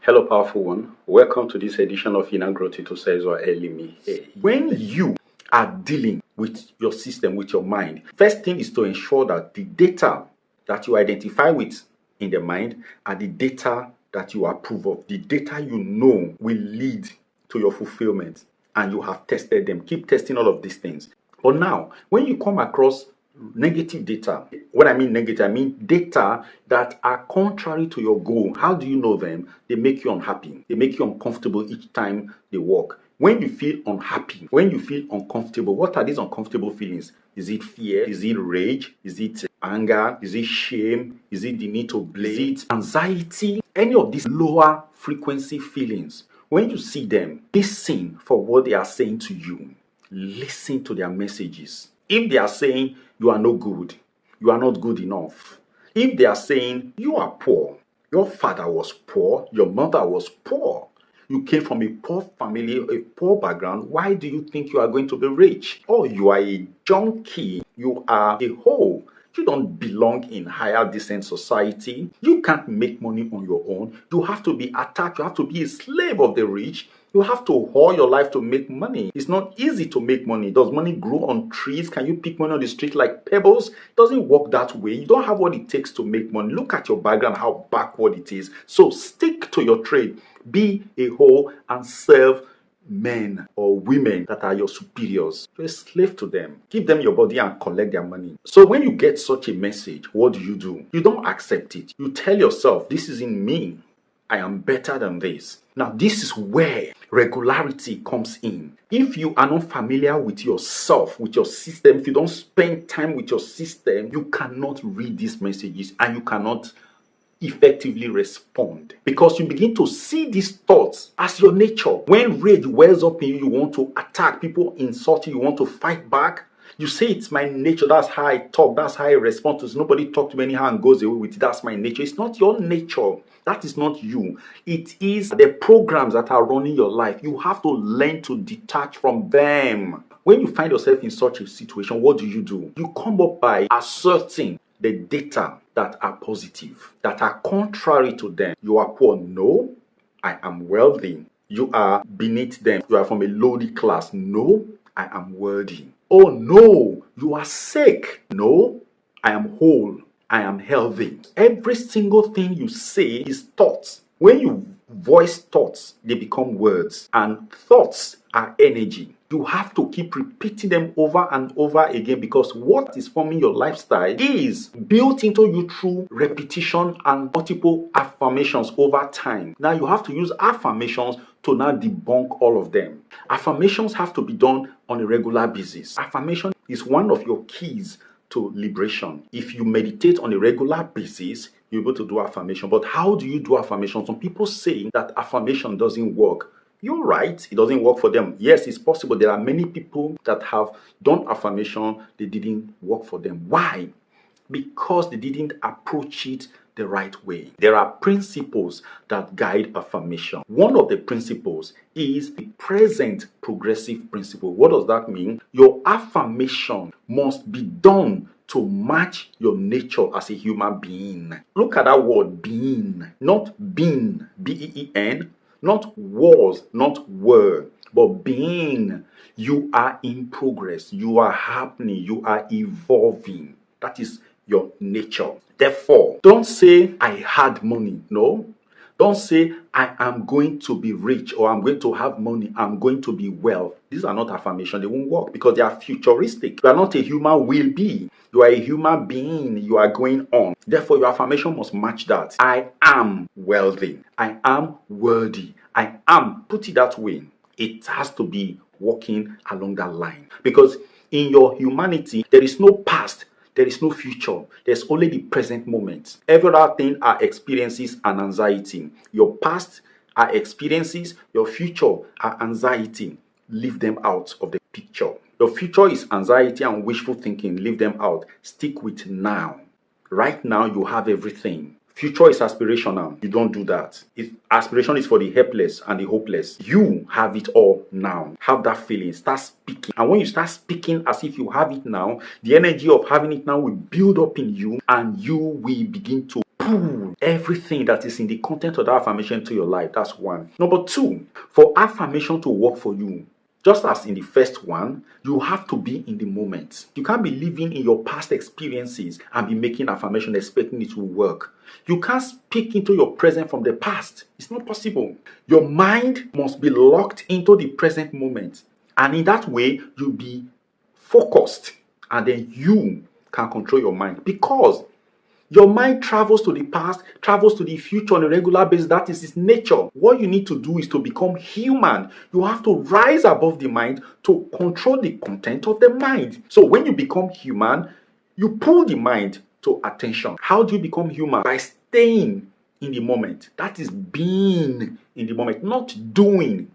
Hello, powerful one. Welcome to this edition of Inner Growth with Osezuah Elimihe. When you are dealing with your system, with your mind, first thing is to ensure that the data that you identify with in the mind are the data that you approve of. The data you know will lead to your fulfillment, and you have tested them. Keep testing all of these things. But now, when you come across negative data, when I mean negative, I mean data that are contrary to your goal. How do you know them? They make you unhappy. They make you uncomfortable each time they work. When you feel unhappy, when you feel uncomfortable, what are these uncomfortable feelings? Is it fear? Is it rage? Is it anger? Is it shame? Is it the need to blame? Is it anxiety? Any of these lower frequency feelings, when you see them, listen for what they are saying to you. Listen to their messages. If they are saying you are no good, you are not good enough. If they are saying you are poor, your father was poor, your mother was poor, you came from a poor family, a poor background, why do you think you are going to be rich? Or you are a junkie, you are a hoe. You don't belong in higher decent society. You can't make money on your own. You have to be attacked. You have to be a slave of the rich. You have to whore your life to make money. It's not easy to make money. Does money grow on trees? Can you pick money on the street like pebbles? It doesn't work that way. You don't have what it takes to make money. Look at your background, how backward it is. So stick to your trade. Be a hoe and serve men or women that are your superiors. You're a slave to them. Give them your body and collect their money. So when you get such a message, what do? You don't accept it. You tell yourself, this isn't me. I am better than this. Now, this is where regularity comes in. If you are not familiar with yourself, with your system, if you don't spend time with your system, you cannot read these messages and you cannot effectively respond, because you begin to see these thoughts as your nature. When rage wells up in you, you want to attack. People insult you, you want to fight back. You say it's my nature, that's how I talk, that's how I respond to it. Nobody talk to me anyhow and goes away with it. That's my nature. It's not your nature. That is not you. It is the programs that are running your life. You have to learn to detach from them. When you find yourself in such a situation, what do? You come up by asserting the data that are positive, that are contrary to them. You are poor. No, I am wealthy. You are beneath them. You are from a lowly class. No, I am worthy. Oh no, you are sick. No, I am whole. I am healthy. Every single thing you say is thoughts. When you voice thoughts, they become words, and thoughts are energy. You have to keep repeating them over and over again, because what is forming your lifestyle is built into you through repetition and multiple affirmations over time. Now you have to use affirmations to now debunk all of them. Affirmations have to be done on a regular basis. Affirmation is one of your keys to liberation. If you meditate on a regular basis, you're able to do affirmation. But how do you do affirmation? Some people say that affirmation doesn't work. You're right, it doesn't work for them. Yes, it's possible. There are many people that have done affirmation, they didn't work for them. Why? Because they didn't approach it the right way. There are principles that guide affirmation. One of the principles is the present progressive principle. What does that mean? Your affirmation must be done to match your nature as a human being. Look at that word, being, not being, B-E-E-N, not was, not were, but being. You are in progress, you are happening, you are evolving. That is your nature. Therefore, don't say I had money. No. Don't say I am going to be rich, or I'm going to have money, I'm going to be well. These are not affirmations. They won't work because they are futuristic. You are not a human will be. You are a human being. You are going on. Therefore, your affirmation must match that. I am wealthy. I am worthy. I am. Put it that way. It has to be walking along that line. Because in your humanity, there is no past. There is no future. There's only the present moment. Every other thing are experiences and anxiety. Your past are experiences. Your future are anxiety. Leave them out of the picture. Your future is anxiety and wishful thinking. Leave them out. Stick with now. Right now, you have everything. Future is aspirational. You don't do that. Aspiration is for the helpless and the hopeless. You have it all now. Have that feeling. Start speaking. And when you start speaking as if you have it now, the energy of having it now will build up in you, and you will begin to pull everything that is in the content of that affirmation to your life. That's one. Number two, for affirmation to work for you, just as in the first one, you have to be in the moment. You can't be living in your past experiences and be making affirmation expecting it to work. You can't speak into your present from the past. It's not possible. Your mind must be locked into the present moment. And in that way, you'll be focused. And then you can control your mind. Because your mind travels to the past, travels to the future on a regular basis. That is its nature. What you need to do is to become human. You have to rise above the mind to control the content of the mind. So when you become human, you pull the mind to attention. How do you become human? By staying in the moment. That is being in the moment, not doing.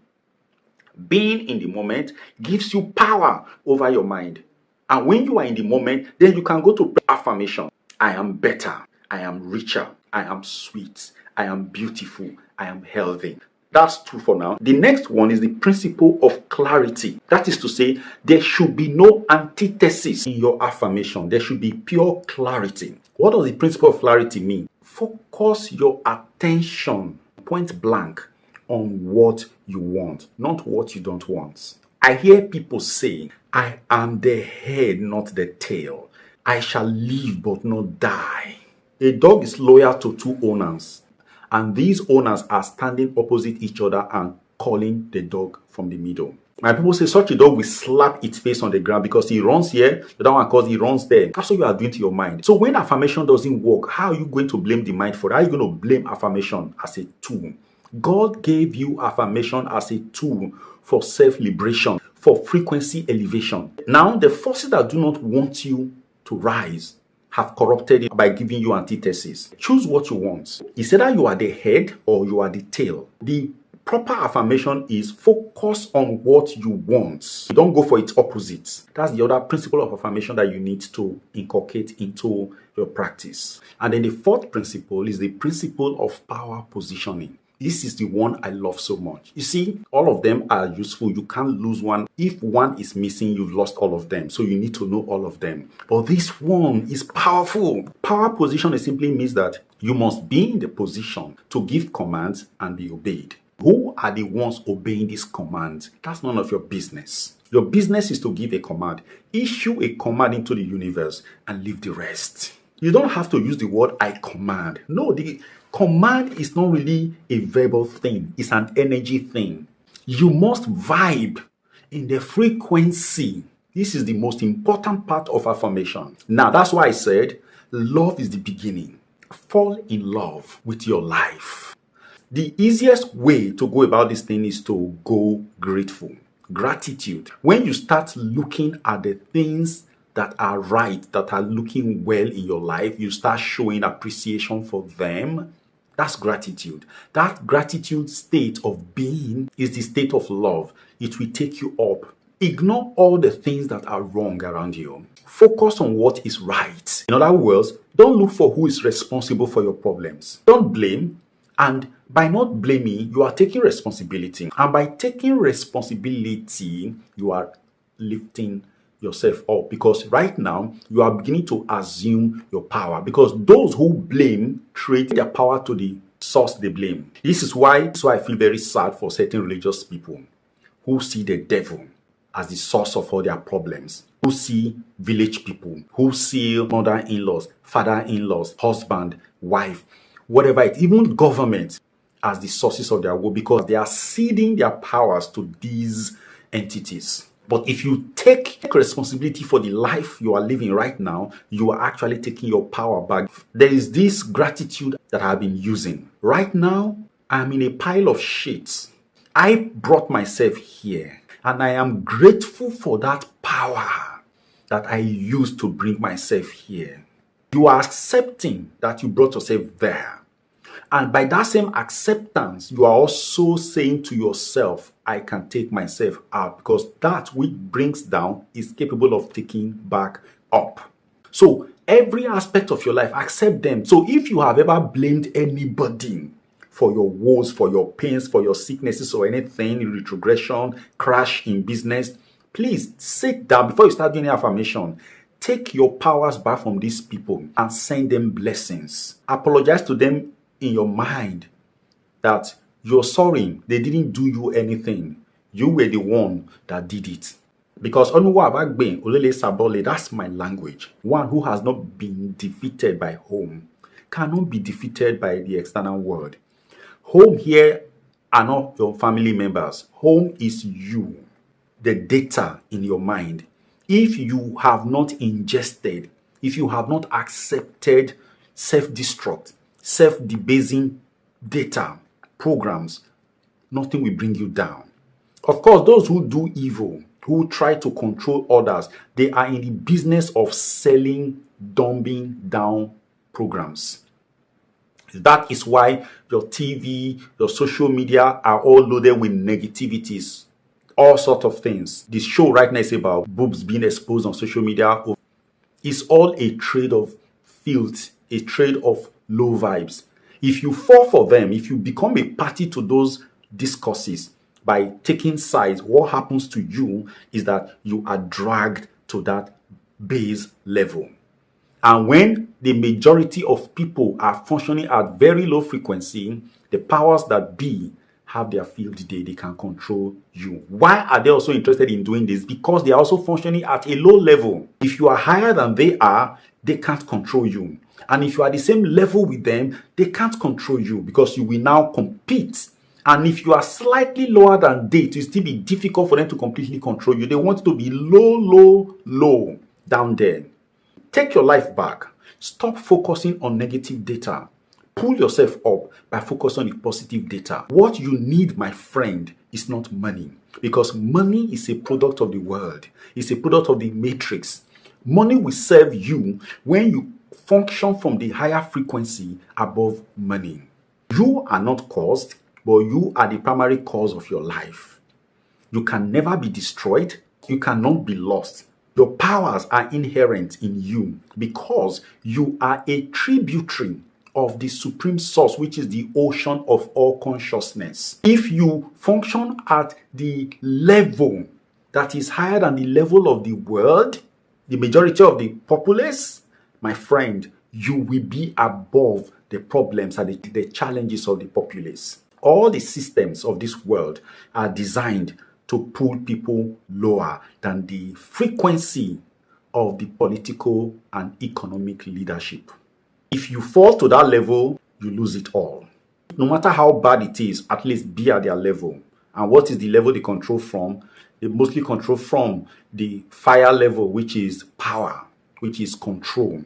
Being in the moment gives you power over your mind. And when you are in the moment, then you can go to affirmation. I am better. I am richer. I am sweet. I am beautiful. I am healthy. That's two for now. The next one is the principle of clarity. That is to say, there should be no antithesis in your affirmation. There should be pure clarity. What does the principle of clarity mean? Focus your attention point blank on what you want, not what you don't want. I hear people say, I am the head, not the tail. I shall live but not die. A dog is loyal to two owners, and these owners are standing opposite each other and calling the dog from the middle. My people say such a dog will slap its face on the ground because he runs here, the other one calls he runs there. That's what you are doing to your mind. So when affirmation doesn't work, how are you going to blame the mind for it? How are you going to blame affirmation as a tool? God gave you affirmation as a tool for self-liberation, for frequency elevation. Now, the forces that do not want you to rise have corrupted it by giving you antithesis. Choose what you want. It's either you are the head or you are the tail. The proper affirmation is focus on what you want. You don't go for its opposite. That's the other principle of affirmation that you need to inculcate into your practice. And then the fourth principle is the principle of power positioning. This is the one I love so much. You see, all of them are useful. You can't lose one. If one is missing, you've lost all of them. So you need to know all of them. But this one is powerful. Power positioning simply means that you must be in the position to give commands and be obeyed. Who are the ones obeying these commands? That's none of your business. Your business is to give a command. Issue a command into the universe and leave the rest. You don't have to use the word I command. No, the command is not really a verbal thing. It's an energy thing. You must vibe in the frequency. This is the most important part of affirmation. Now, that's why I said love is the beginning. Fall in love with your life. The easiest way to go about this thing is to go grateful. Gratitude. When you start looking at the things that are right, that are looking well in your life, you start showing appreciation for them. That's gratitude. That gratitude state of being is the state of love. It will take you up. Ignore all the things that are wrong around you. Focus on what is right. In other words, don't look for who is responsible for your problems. Don't blame. And by not blaming, you are taking responsibility. And by taking responsibility, you are lifting yourself up, because right now you are beginning to assume your power, because those who blame trade their power to the source they blame. This is why I feel very sad for certain religious people who see the devil as the source of all their problems, who see village people, who see mother-in-laws, father-in-laws, husband, wife, whatever it, even government as the sources of their woe, because they are ceding their powers to these entities. But if you take responsibility for the life you are living right now, you are actually taking your power back. There is this gratitude that I've been using. Right now, I'm in a pile of shit. I brought myself here, and I am grateful for that power that I used to bring myself here. You are accepting that you brought yourself there. And by that same acceptance, you are also saying to yourself, I can take myself out, because that which brings down is capable of taking back up. So every aspect of your life, accept them. So if you have ever blamed anybody for your woes, for your pains, for your sicknesses or anything, retrogression, crash in business, please sit down before you start doing affirmation. Take your powers back from these people and send them blessings. Apologize to them in your mind that you're sorry, they didn't do you anything. You were the one that did it. Because that's my language. One who has not been defeated by home cannot be defeated by the external world. Home here are not your family members. Home is you, the data in your mind. If you have not ingested, if you have not accepted self-destruct, self-debasing data, programs, nothing will bring you down. Of course, those who do evil, who try to control others, they are in the business of selling, dumbing down programs. That is why your TV, your social media are all loaded with negativities, all sorts of things. This show right now is about boobs being exposed on social media. It's all a trade of filth, a trade of low vibes. If you fall for them, if you become a party to those discourses by taking sides, what happens to you is that you are dragged to that base level. And when the majority of people are functioning at very low frequency, the powers that be have their field day. They can control you. Why are they also interested in doing this? Because they are also functioning at a low level. If you are higher than they can't control you. And if you are the same level with them, they can't control you because you will now compete. And if you are slightly lower than they, it will still be difficult for them to completely control you. They want to be low down there. Take your life back. Stop focusing on negative data. Pull yourself up by focusing on the positive data. What you need, my friend, is not money. Because money is a product of the world. It's a product of the matrix. Money will serve you when you function from the higher frequency above money. You are not caused, but you are the primary cause of your life. You can never be destroyed. You cannot be lost. Your powers are inherent in you because you are a tributary of the supreme source, which is the ocean of all consciousness. If you function at the level that is higher than the level of the world, the majority of the populace, my friend, you will be above the problems and the challenges of the populace. All the systems of this world are designed to pull people lower than the frequency of the political and economic leadership. If you fall to that level, you lose it all. No matter how bad it is, at least be at their level. And what is the level they control from? They mostly control from the fire level, which is power, which is control.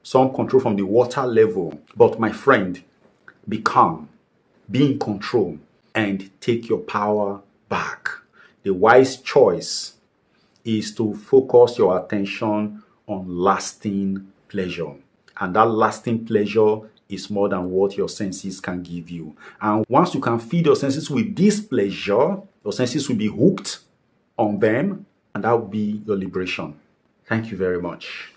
Some control from the water level. But my friend, be calm, be in control, and take your power back. The wise choice is to focus your attention on lasting pleasure. And that lasting pleasure is more than what your senses can give you. And once you can feed your senses with this pleasure, your senses will be hooked on them, and that will be your liberation. Thank you very much.